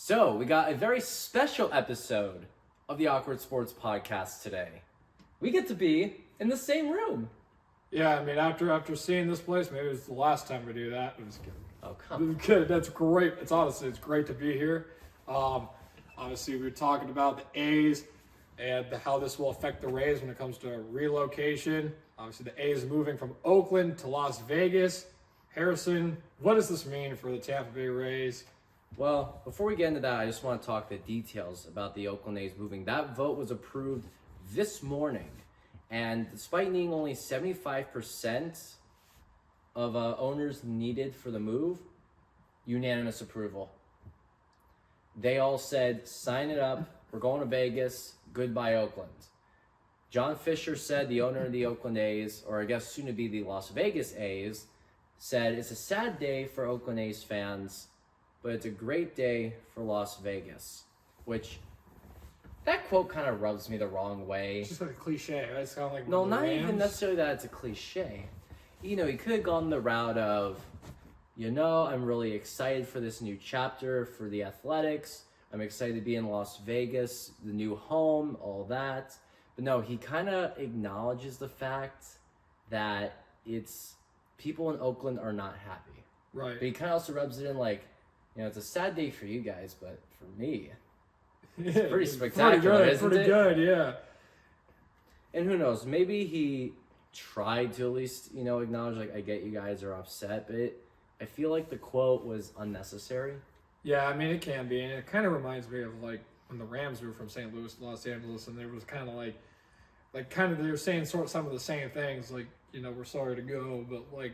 So, we got a very special episode of the Awkward Sports Podcast today. We get to be in the same room. Yeah, I mean, after seeing this place, maybe it's the last time we do that. It was good. Oh, come on. Good. That's great. It's great to be here. Obviously, we were talking about the A's and how this will affect the Rays when it comes to relocation. Obviously, the A's moving from Oakland to Las Vegas. Harrison, what does this mean for the Tampa Bay Rays? Well, before we get into that, I just want to talk the details about the Oakland A's moving. That vote was approved this morning. And despite needing only 75% of owners needed for the move, unanimous approval. They all said, sign it up. We're going to Vegas. Goodbye, Oakland. John Fisher said, the owner of the Oakland A's, or I guess soon to be the Las Vegas A's, said, it's a sad day for Oakland A's fans, but it's a great day for Las Vegas, which that quote kind of rubs me the wrong way. It's just like a cliche, right? It's kind of like no, not even necessarily that it's a cliche. You know, he could have gone the route of, I'm really excited for this new chapter for the Athletics. I'm excited to be in Las Vegas, the new home, all that. But no, he kind of acknowledges the fact that people in Oakland are not happy. Right. But he kind of also rubs it in like, it's a sad day for you guys, but for me, it's pretty spectacular, isn't it? Pretty good, yeah. And who knows, maybe he tried to at least, acknowledge, like, I get you guys are upset, but I feel like the quote was unnecessary. Yeah, I mean, it can be, and it kind of reminds me of, like, when the Rams moved from St. Louis to Los Angeles, and there was kind of like they were saying some of the same things, like, we're sorry to go, but, like,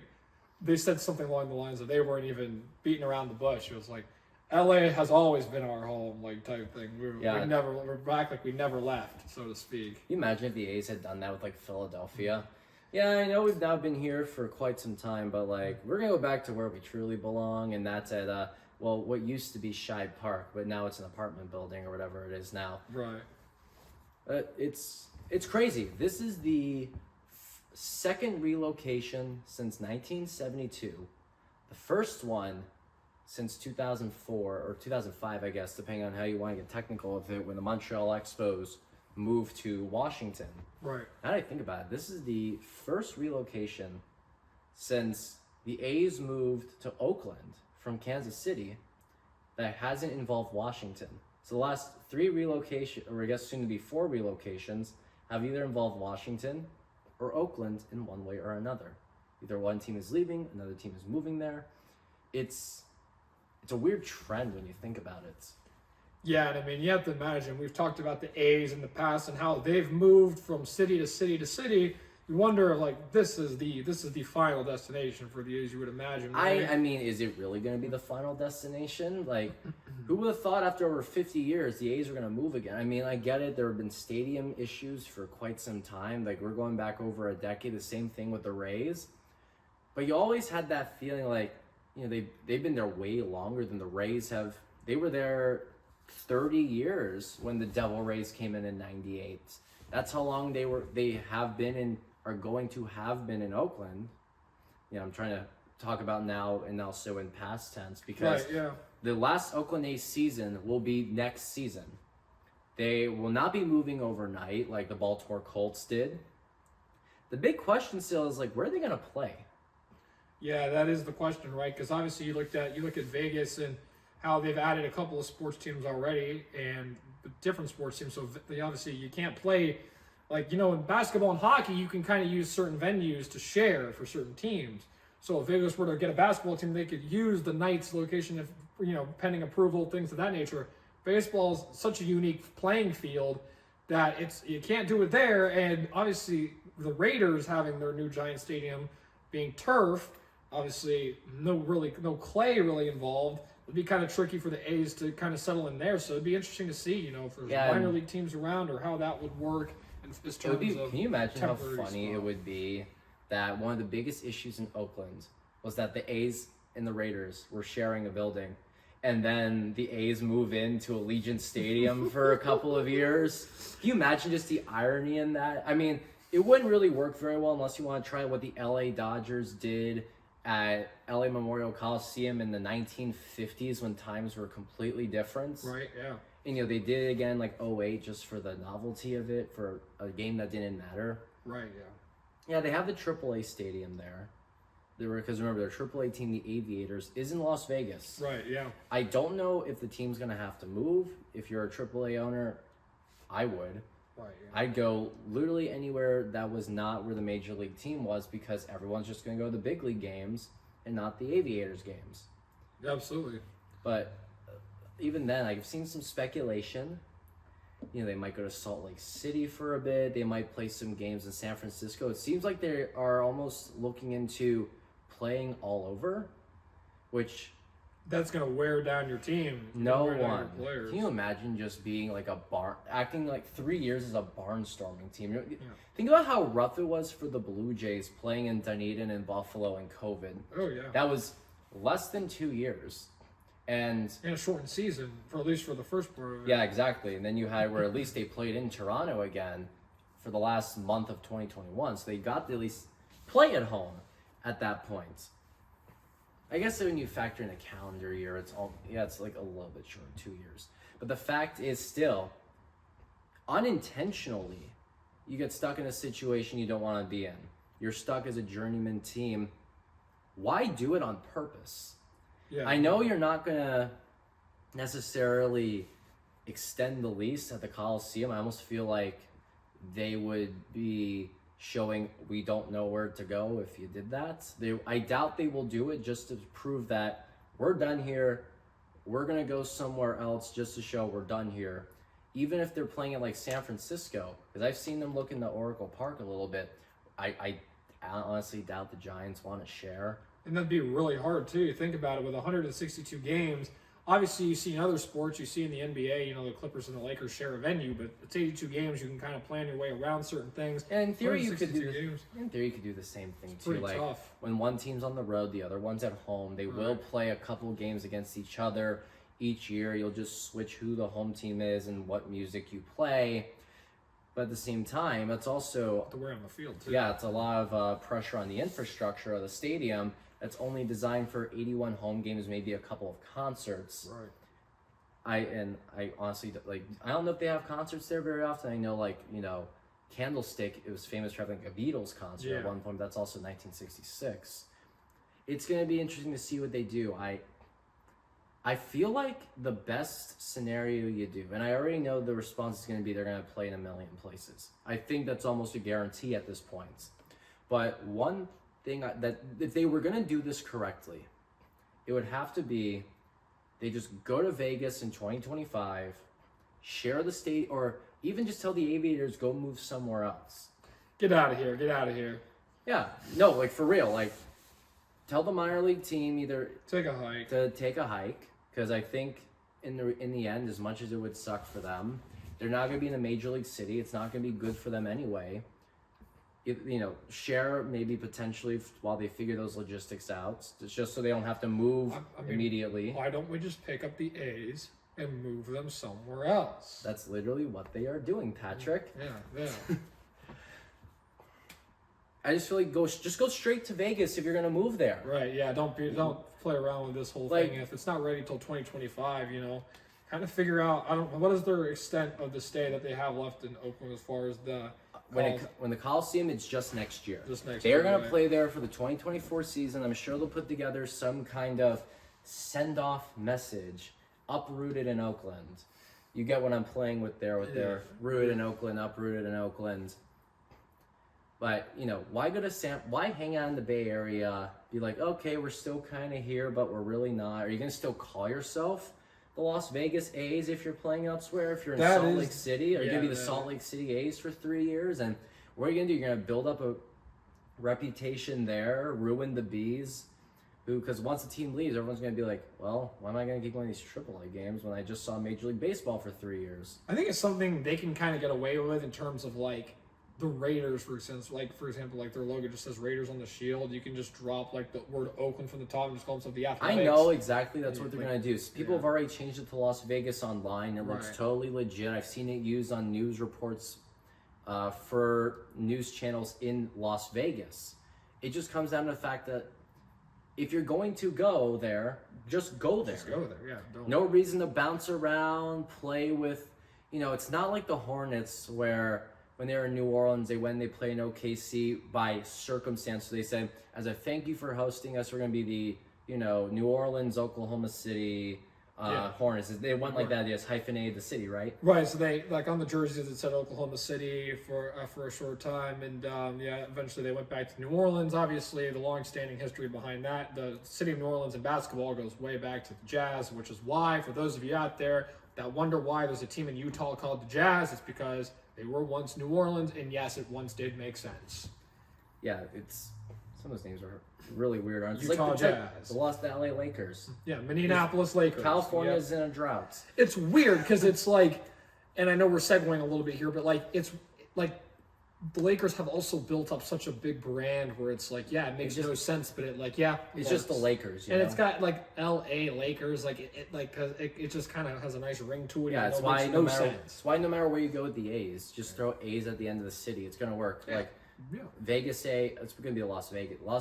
they said something along the lines of they weren't even beating around the bush. It was like, LA has always been our home, like, type thing. We're back like we never left, so to speak. Can you imagine if the A's had done that with, like, Philadelphia? Yeah, I know we've now been here for quite some time, but, like, we're going to go back to where we truly belong, and that's at, what used to be Shibe Park, but now it's an apartment building or whatever it is now. Right. It's crazy. This is the second relocation since 1972. The first one since 2004 or 2005, I guess, depending on how you want to get technical with it, when the Montreal Expos moved to Washington. Right. Now that I think about it, this is the first relocation since the A's moved to Oakland from Kansas City that hasn't involved Washington. So the last three relocations, or I guess soon to be four relocations, have either involved Washington or Oakland in one way or another. Either one team is leaving, another team is moving there. It's a weird trend when you think about it. Yeah, and I mean, you have to imagine, we've talked about the A's in the past and how they've moved from city to city to city. You wonder, like, this is the final destination for the A's, you would imagine. Right? I mean, is it really going to be the final destination? Like, who would have thought after over 50 years the A's are going to move again? I mean, I get it. There have been stadium issues for quite some time. Like, we're going back over a decade. The same thing with the Rays. But you always had that feeling like, they've been there way longer than the Rays have. They were there 30 years when the Devil Rays came in 98. That's how long they have been in, are going to have been in Oakland. I'm trying to talk about now and also in past tense because the last Oakland A's season will be next season. They will not be moving overnight like the Baltimore Colts did. The big question still is, like, where are they going to play? Yeah, that is the question, right? Because obviously you look at Vegas and how they've added a couple of sports teams already and different sports teams. So obviously you can't play, like, in basketball and hockey, you can kind of use certain venues to share for certain teams. So if Vegas were to get a basketball team, they could use the Knights location if, pending approval, things of that nature. Baseball is such a unique playing field that you can't do it there. And obviously the Raiders having their new giant stadium being turf, obviously no clay really involved. It'd be kind of tricky for the A's to kind of settle in there. So it'd be interesting to see, if there's minor league teams around or how that would work in this terms of. Can you imagine how funny it would be that one of the biggest issues in Oakland was that the A's and the Raiders were sharing a building, and then the A's move into Allegiant Stadium for a couple of years? Can you imagine just the irony in that? I mean, it wouldn't really work very well unless you want to try what the LA Dodgers did at LA Memorial Coliseum in the 1950s when times were completely different. Right. Yeah. And they did it again like '08 just for the novelty of it, for a game that didn't matter. Right. Yeah. Yeah, they have the AAA stadium there. Because remember, their AAA team, the Aviators, is in Las Vegas. Right. Yeah. I don't know if the team's gonna have to move. If you're a AAA owner, I would. Right. Yeah. I'd go literally anywhere that was not where the major league team was, because everyone's just gonna go to the big league games and not the Aviators games. Absolutely. But even then, I've seen some speculation. They might go to Salt Lake City for a bit. They might play some games in San Francisco. It seems like they are almost looking into playing all over, which that's going to wear down your team. No one. Can you imagine just being like acting like 3 years as a barnstorming team? Yeah. Think about how rough it was for the Blue Jays playing in Dunedin and Buffalo in COVID. Oh, yeah. That was less than 2 years. And a shortened season, at least for the first part of it. Yeah, exactly. And then you had where at least they played in Toronto again for the last month of 2021. So they got to at least play at home at that point. I guess when you factor in a calendar year, it's like a little bit short, 2 years. But the fact is still, unintentionally, you get stuck in a situation you don't want to be in. You're stuck as a journeyman team. Why do it on purpose? Yeah. I know you're not going to necessarily extend the lease at the Coliseum. I almost feel like they would be showing we don't know where to go if you did that. I doubt they will do it just to prove that we're done here. We're going to go somewhere else just to show we're done here. Even if they're playing it like San Francisco, because I've seen them look into Oracle Park a little bit. I honestly doubt the Giants want to share. And that'd be really hard, too. You think about it, with 162 games. Obviously, you see in other sports, you see in the NBA, the Clippers and the Lakers share a venue, but it's 82 games. You can kind of plan your way around certain things. And in theory, you could do the same thing, it's too. Pretty like tough. When one team's on the road, the other one's at home. They will play a couple games against each other each year. You'll just switch who the home team is and what music you play. But at the same time, it's also to wear on the field, too. Yeah, it's a lot of pressure on the infrastructure of the stadium. That's only designed for 81 home games, maybe a couple of concerts. Right. I honestly, I don't know if they have concerts there very often. I know, Candlestick, it was famous for having a Beatles concert at one point. That's also 1966. It's going to be interesting to see what they do. I feel like the best scenario you do, and I already know the response is going to be they're going to play in a million places. I think that's almost a guarantee at this point. But one thing that if they were going to do this correctly, it would have to be they just go to Vegas in 2025, share the state, or even just tell the Aviators go move somewhere else. Get out of here. Yeah, no, for real, tell the minor league team either take a hike, because I think in the end, as much as it would suck for them, they're not going to be in a major league city. It's not going to be good for them anyway. Share maybe potentially while they figure those logistics out, just so they don't have to move immediately. Why don't we just pick up the A's and move them somewhere else? That's literally what they are doing, Patrick. Yeah. I just feel like go straight to Vegas if you're gonna move there. Right. Yeah. Don't play around with this whole thing. If it's not ready till 2025, kind of figure out. I don't know what is their extent of the stay that they have left in Oakland as far as the. When the Coliseum, it's just next year. They're going to play there for the 2024 season. I'm sure they'll put together some kind of send-off message, uprooted in Oakland. You get what I'm playing with there, their rooted in Oakland, uprooted in Oakland. But, why hang out in the Bay Area, be like, okay, we're still kind of here, but we're really not. Are you going to still call yourself the Las Vegas A's if you're playing elsewhere? If you're in Salt Lake City, are you gonna be the Salt Lake City A's for 3 years? And what are you gonna do? You're gonna build up a reputation there, ruin the Bees, because once the team leaves, everyone's gonna be like, well, why am I gonna keep going to these AAA games when I just saw Major League Baseball for 3 years? I think it's something they can kind of get away with in terms of the Raiders, for example, their logo just says Raiders on the shield. You can just drop the word Oakland from the top and just call themselves the Athletics. I know exactly that's what they're gonna do. So people have already changed it to Las Vegas online. It looks totally legit. I've seen it used on news reports for news channels in Las Vegas. It just comes down to the fact that if you're going to go there, just go there. Just go there. Yeah. Don't. No reason to bounce around, play with, it's not like the Hornets where when they were in New Orleans, they play in OKC by circumstance. So they said, as a thank you for hosting us, we're going to be the, New Orleans, Oklahoma City, Hornets. They went like that. They just hyphenated the city, right? Right. So they, like on the jerseys, it said Oklahoma City for a short time. And eventually they went back to New Orleans. Obviously, the long-standing history behind that, the city of New Orleans in basketball goes way back to the Jazz, which is why, for those of you out there that wonder why there's a team in Utah called the Jazz, it's because they were once New Orleans, and yes, it once did make sense. Yeah, some of those names are really weird. It's Utah like Jazz. the Los LA Lakers. Yeah, Minneapolis Lakers. California's in a drought. It's weird because it's like, and I know we're segueing a little bit here, but like it's like the Lakers have also built up such a big brand where it's like, it makes no sense, but it's just the Lakers, and it's got like L.A. Lakers, like it just kind of has a nice ring to it. Yeah, it's why it's why no matter where you go with the A's, just throw A's at the end of the city. It's gonna work. Yeah. Like Vegas A, it's gonna be Las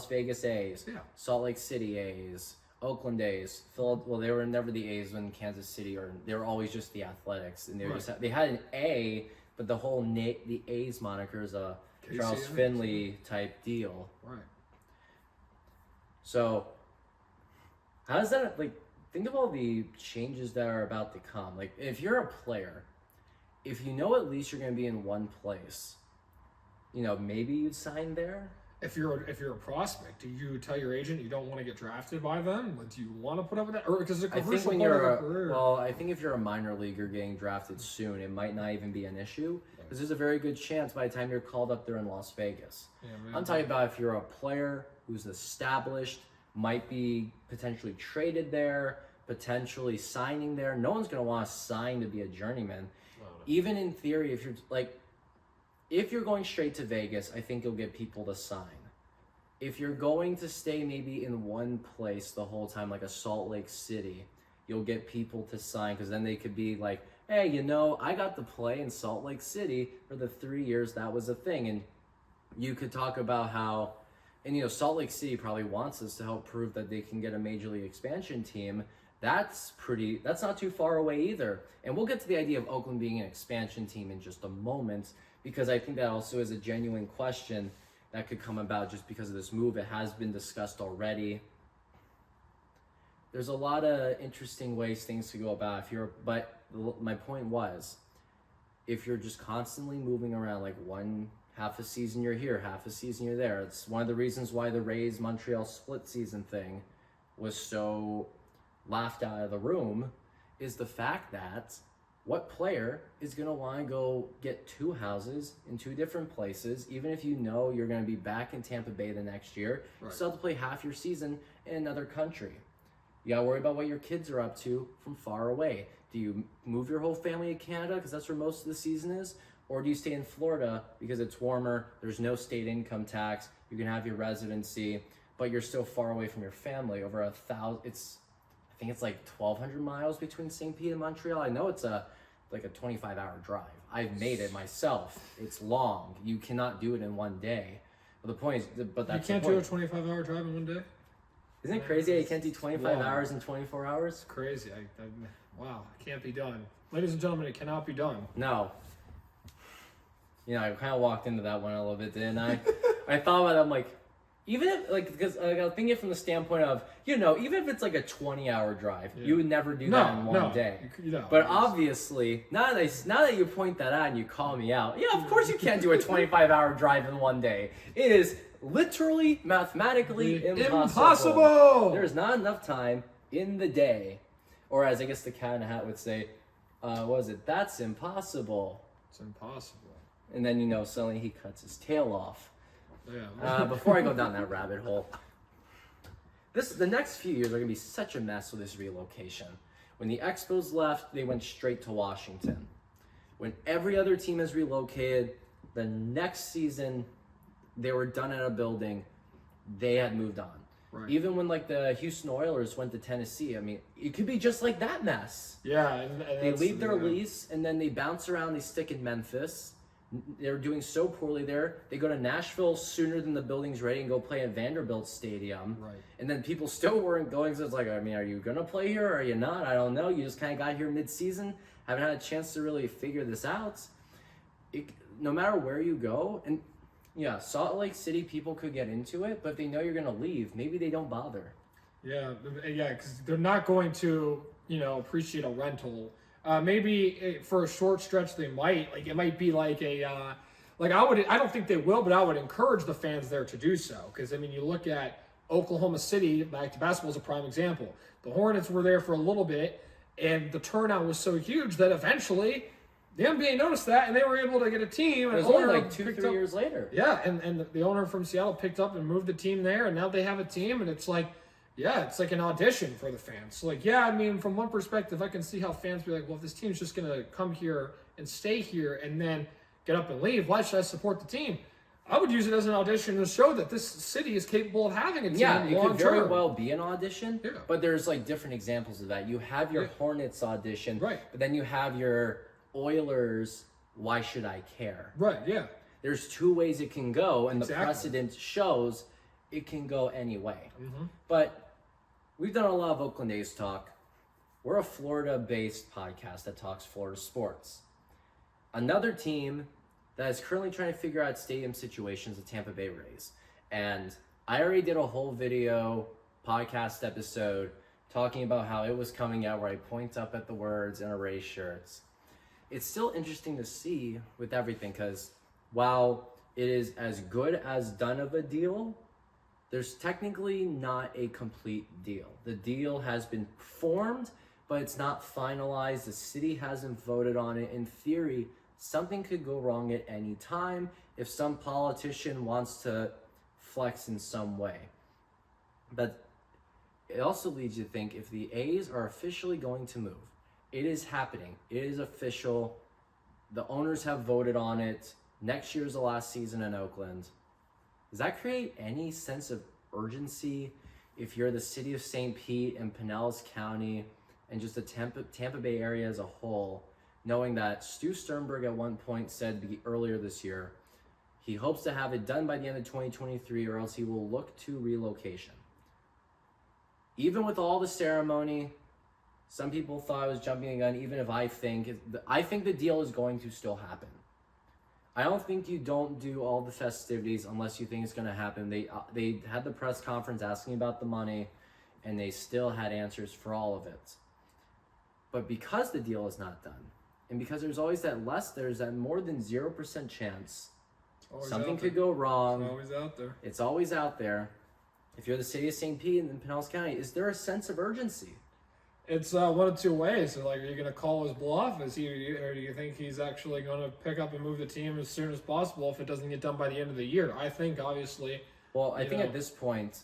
Vegas A's, Salt Lake City A's, Oakland A's, Well, they were never the A's in Kansas City, or they were always just the Athletics, and they had an A. But the whole the A's moniker is a Charles Finley type deal. Right. So, how does that, think of all the changes that are about to come. Like, if you're a player, if you know at least you're going to be in one place, maybe you'd sign there. If you're a prospect, do you tell your agent you don't want to get drafted by them? Do you want to put up with that? Or because I think when I think if you're a minor leaguer getting drafted soon, it might not even be an issue because there's a very good chance by the time you're called up there in Las Vegas. Yeah, I'm talking about if you're a player who's established, might be potentially traded there, potentially signing there. No one's going to want to sign to be a journeyman. No. Even in theory, if you're going straight to Vegas, I think you'll get people to sign. If you're going to stay maybe in one place the whole time, like a Salt Lake City, you'll get people to sign because then they could be like, hey, I got to play in Salt Lake City for the 3 years that was a thing. And you could talk about how, and Salt Lake City probably wants us to help prove that they can get a major league expansion team. That's not too far away either. And we'll get to the idea of Oakland being an expansion team in just a moment, because I think that also is a genuine question that could come about just because of this move. It has been discussed already. There's a lot of interesting ways things to go about. But my point was, if you're just constantly moving around, like half a season you're here, half a season you're there. It's one of the reasons why the Rays Montreal split season thing was so laughed out of the room, is the fact that what player is going to want to go get two houses in two different places, even if you're going to be back in Tampa Bay the next year? Right. You still have to play half your season in another country. You got to worry about what your kids are up to from far away. Do you move your whole family to Canada because that's where most of the season is? Or do you stay in Florida because it's warmer, there's no state income tax, you can have your residency, but you're still far away from your family, over 1,000, I think it's like 1,200 miles between St. Pete and Montreal. I know it's like a 25-hour drive. I've made it myself. It's long. You cannot do it in one day. But the point is, that's you can't do a 25-hour drive in one day? Isn't it crazy that you can't do 25 hours in 24 hours? It's crazy. Wow, it can't be done. Ladies and gentlemen, it cannot be done. No. I kind of walked into that one a little bit, didn't I? I thought about it, I'm like, even if, because I was thinking from the standpoint of, even if it's like a 20-hour drive, you would never do that in one day. But obviously, now that you point that out and you call me out, of course you can't do a 25-hour drive in one day. It is literally, mathematically impossible. There's not enough time in the day. Or as I guess the Cat in the Hat would say, that's impossible. It's impossible. And then, suddenly he cuts his tail off. Yeah. Before I go down that rabbit hole, the next few years are going to be such a mess with this relocation. When the Expos left, they went straight to Washington. When every other team has relocated, the next season they were done in a building, they had moved on. Right. Even when the Houston Oilers went to Tennessee, I mean, it could be just like that mess. Yeah. And they leave their lease and then they bounce around, they stick in Memphis. They're doing so poorly there. They go to Nashville sooner than the building's ready and go play at Vanderbilt Stadium. Right. And then people still weren't going. So it's like, I mean, are you going to play here or are you not? I don't know. You just kind of got here mid-season. Haven't had a chance to really figure this out. No matter where you go, and yeah, Salt Lake City people could get into it, but if they know you're going to leave, maybe they don't bother. Yeah, because they're not going to, appreciate a rental. Maybe for a short stretch they might. Like it might be like I don't think they will, but I would encourage the fans there to do so. Because I mean, you look at Oklahoma City, back to basketball is a prime example. The Hornets were there for a little bit, and the turnout was so huge that eventually the NBA noticed that, and they were able to get a team. It was only like 2-3 years later. Yeah, and the owner from Seattle picked up and moved the team there, and now they have a team, and it's like. Yeah, it's like an audition for the fans. So like, yeah, I mean, from one perspective, I can see how fans be like, well, if this team's just going to come here and stay here and then get up and leave, why should I support the team? I would use it as an audition to show that this city is capable of having a team long-term. Yeah, it could very well be an audition, yeah. But there's like different examples of that. You have your Hornets audition, right. But then you have your Oilers, why should I care? Right, yeah. There's two ways it can go, and the precedent shows it can go any way. Mm-hmm. But we've done a lot of Oakland A's talk. We're a Florida-based podcast that talks Florida sports. Another team that is currently trying to figure out stadium situations, the Tampa Bay Rays. And I already did a whole video podcast episode talking about how it was coming out where I point up at the words in our Rays shirts. It's still interesting to see with everything because while it is as good as done of a deal, there's technically not a complete deal. The deal has been formed, but it's not finalized. The city hasn't voted on it. In theory, something could go wrong at any time if some politician wants to flex in some way. But it also leads you to think if the A's are officially going to move, it is happening. It is official. The owners have voted on it. Next year's the last season in Oakland. Does that create any sense of urgency if you're the city of St. Pete and Pinellas County and just the Tampa Bay area as a whole, knowing that Stu Sternberg at one point said earlier this year, he hopes to have it done by the end of 2023 or else he will look to relocation. Even with all the ceremony, some people thought I was jumping a gun, even if I think the deal is going to still happen. I don't think you don't do all the festivities unless you think it's going to happen. They had the press conference asking about the money, and they still had answers for all of it. But because the deal is not done, and because there's that more than 0% chance something could go wrong. It's always out there. It's always out there. If you're the city of St. Pete and Pinellas County, is there a sense of urgency? It's one of two ways. So, like, are you going to call his bluff? Or do you think he's actually going to pick up and move the team as soon as possible if it doesn't get done by the end of the year? I think, obviously. Well, I think at this point,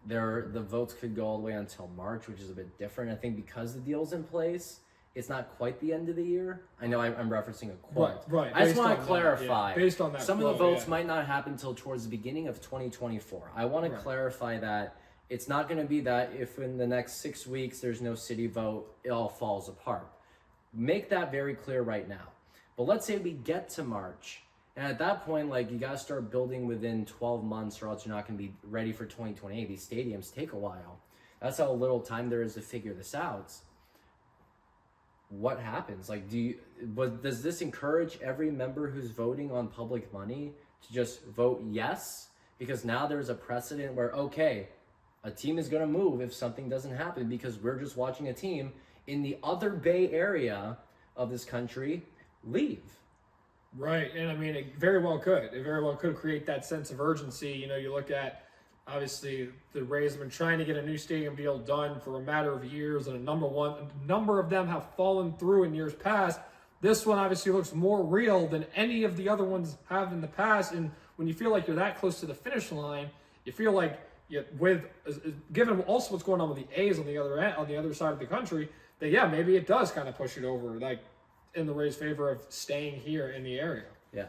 the votes could go all the way until March, which is a bit different. I think because the deal's in place, it's not quite the end of the year. I know I'm referencing a quote. Right. I just want to clarify. Based on that, some of the votes might not happen until towards the beginning of 2024. I want to clarify that. It's not going to be that if in the next 6 weeks there's no city vote, it all falls apart. Make that very clear right now. But let's say we get to March, and at that point, like, you got to start building within 12 months or else you're not going to be ready for 2028. These stadiums take a while. That's how little time there is to figure this out. What happens? Like, does this encourage every member who's voting on public money to just vote yes? Because now there's a precedent where, okay, a team is going to move if something doesn't happen because we're just watching a team in the other Bay Area of this country leave. Right, and I mean, it very well could. It very well could create that sense of urgency. You look at, obviously, the Rays have been trying to get a new stadium deal done for a matter of years, and a number of them have fallen through in years past. This one obviously looks more real than any of the other ones have in the past, and when you feel like you're that close to the finish line, you feel like, given also what's going on with the A's on the other side of the country, that maybe it does kind of push it over, like, in the Rays' favor of staying here in the area. Yeah.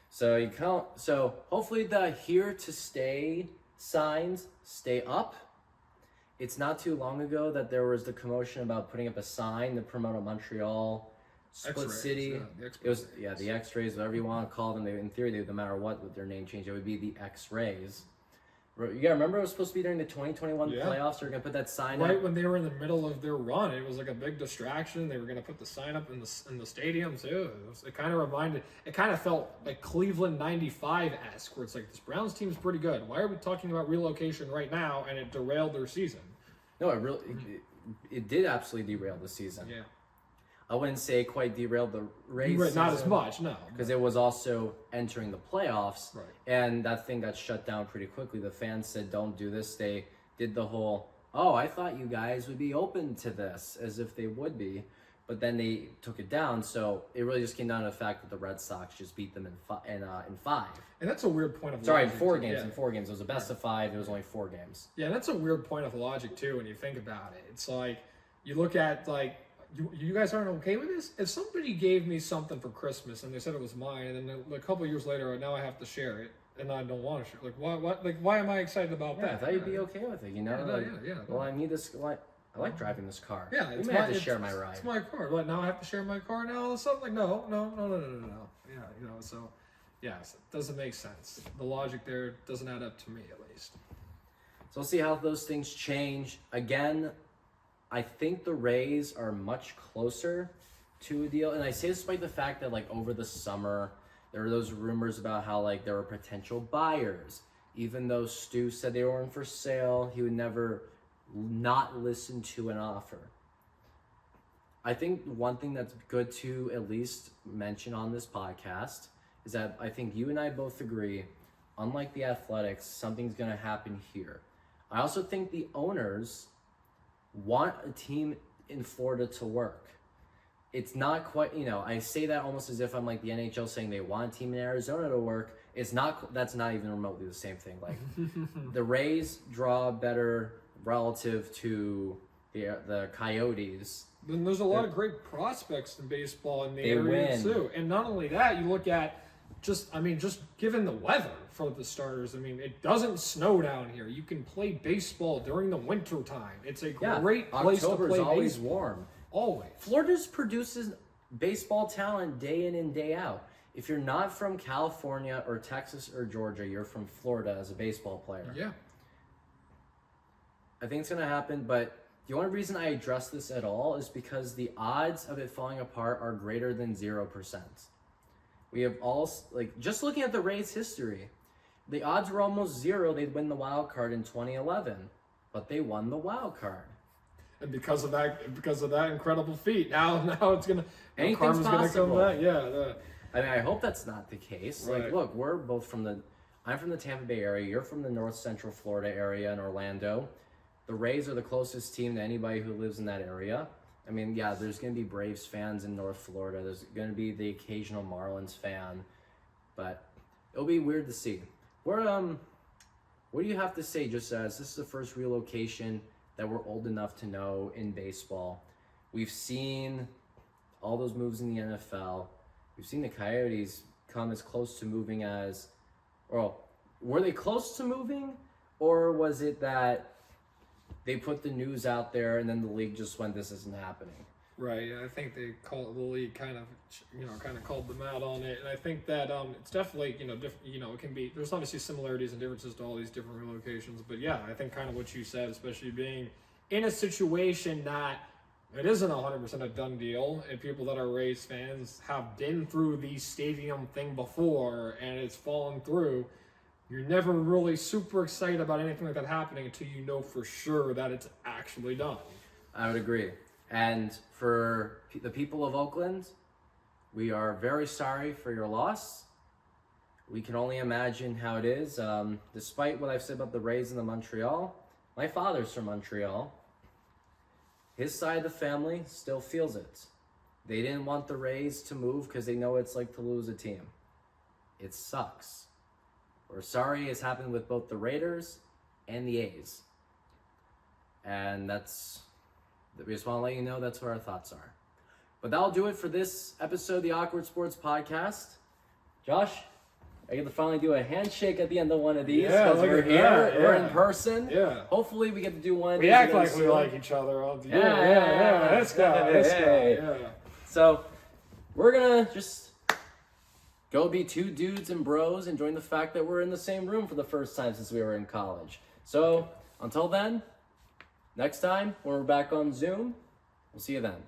So hopefully the here to stay signs stay up. It's not too long ago that there was the commotion about putting up a sign to promote a Montreal split X-rays, city. the It was the X-rays, whatever you want to call them. In theory, no matter what with their name change, it would be the X-rays. You gotta remember it was supposed to be during the 2021 playoffs. They're gonna put that sign right up. when they were in the middle of their run. It was like a big distraction. They were gonna put the sign up in the stadium too. It kind of felt like Cleveland '95-esque, where it's like, this Browns team's pretty good. Why are we talking about relocation right now? And it derailed their season. No, it did absolutely derail the season. Yeah. I wouldn't say it quite derailed the race. Not as much, no. Because it was also entering the playoffs. Right. And that thing got shut down pretty quickly. The fans said, don't do this. They did the whole, oh, I thought you guys would be open to this, as if they would be. But then they took it down. So it really just came down to the fact that the Red Sox just beat them in 5. And that's a weird point of Sorry, logic. in 4 games. Yeah. In 4 games. It was a best of 5. It was only 4 games. Yeah, that's a weird point of logic, too, when you think about it. It's like, you look at, like, you guys aren't okay with this? If somebody gave me something for Christmas and they said it was mine, and then a couple years later, now I have to share it, and I don't want to share it. Like, why am I excited about that? I thought you'd be okay with it, you know? Yeah. Well, I need this. I like driving this car. Yeah, you may have to share my ride. It's my car. What, now I have to share my car now? All of a sudden, like, no. Yeah, so, yes, it doesn't make sense. The logic there doesn't add up to me, at least. So we'll see how those things change. Again, I think the Rays are much closer to a deal. And I say this despite the fact that, like, over the summer, there were those rumors about how, like, there were potential buyers. Even though Stu said they weren't for sale, he would never not listen to an offer. I think one thing that's good to at least mention on this podcast is that I think you and I both agree, unlike the Athletics, something's going to happen here. I also think the owners want a team in Florida to work. It's not quite, I say that almost as if I'm like the NHL saying they want a team in Arizona to work. That's not even remotely the same thing. Like, the Rays draw better relative to the Coyotes. Then there's a lot of great prospects in baseball in the area too. And not only that, you look at just given the weather for the starters. It doesn't snow down here. You can play baseball during the winter time. It's a great place to play baseball. Always warm. Always. Florida produces baseball talent day in and day out. If you're not from California or Texas or Georgia, you're from Florida as a baseball player. Yeah. I think it's going to happen, but the only reason I address this at all is because the odds of it falling apart are greater than 0%. We have just looking at the Rays' history, the odds were almost 0 they'd win the wild card in 2011, but they won the wild card. And because of that incredible feat, now it's gonna anything's possible. Gonna come back. Yeah. I hope that's not the case. Right. Like, look, we're both I'm from the Tampa Bay area. You're from the North Central Florida area in Orlando. The Rays are the closest team to anybody who lives in that area. There's going to be Braves fans in North Florida. There's going to be the occasional Marlins fan. But it'll be weird to see. What do you have to say, just as this is the first relocation that we're old enough to know in baseball? We've seen all those moves in the NFL. We've seen the Coyotes come as close to moving as... Well, were they close to moving? Or was it that they put the news out there and then the league just went, this isn't happening? Right. I think the league kind of called them out on it. And I think that it's definitely, different, it can be, there's obviously similarities and differences to all these different relocations. But yeah, I think kind of what you said, especially being in a situation that it isn't 100% a done deal, and people that are Rays fans have been through the stadium thing before and it's fallen through. You're never really super excited about anything like that happening until you know for sure that it's actually done. I would agree. And for the people of Oakland, we are very sorry for your loss. We can only imagine how it is. Despite what I've said about the Rays and the Montreal, my father's from Montreal. His side of the family still feels it. They didn't want the Rays to move because they know what it's like to lose a team. It sucks. We're sorry it's happened with both the Raiders and the A's. And we just want to let you know that's what our thoughts are. But that'll do it for this episode of the Awkward Sports Podcast. Josh, I get to finally do a handshake at the end of one of these because we're here, we're in person. Yeah. Hopefully we get to do one of these. We act like we like each other. Yeah. This guy. So, we're gonna just go be two dudes and bros, enjoying the fact that we're in the same room for the first time since we were in college. So until then, next time when we're back on Zoom, we'll see you then.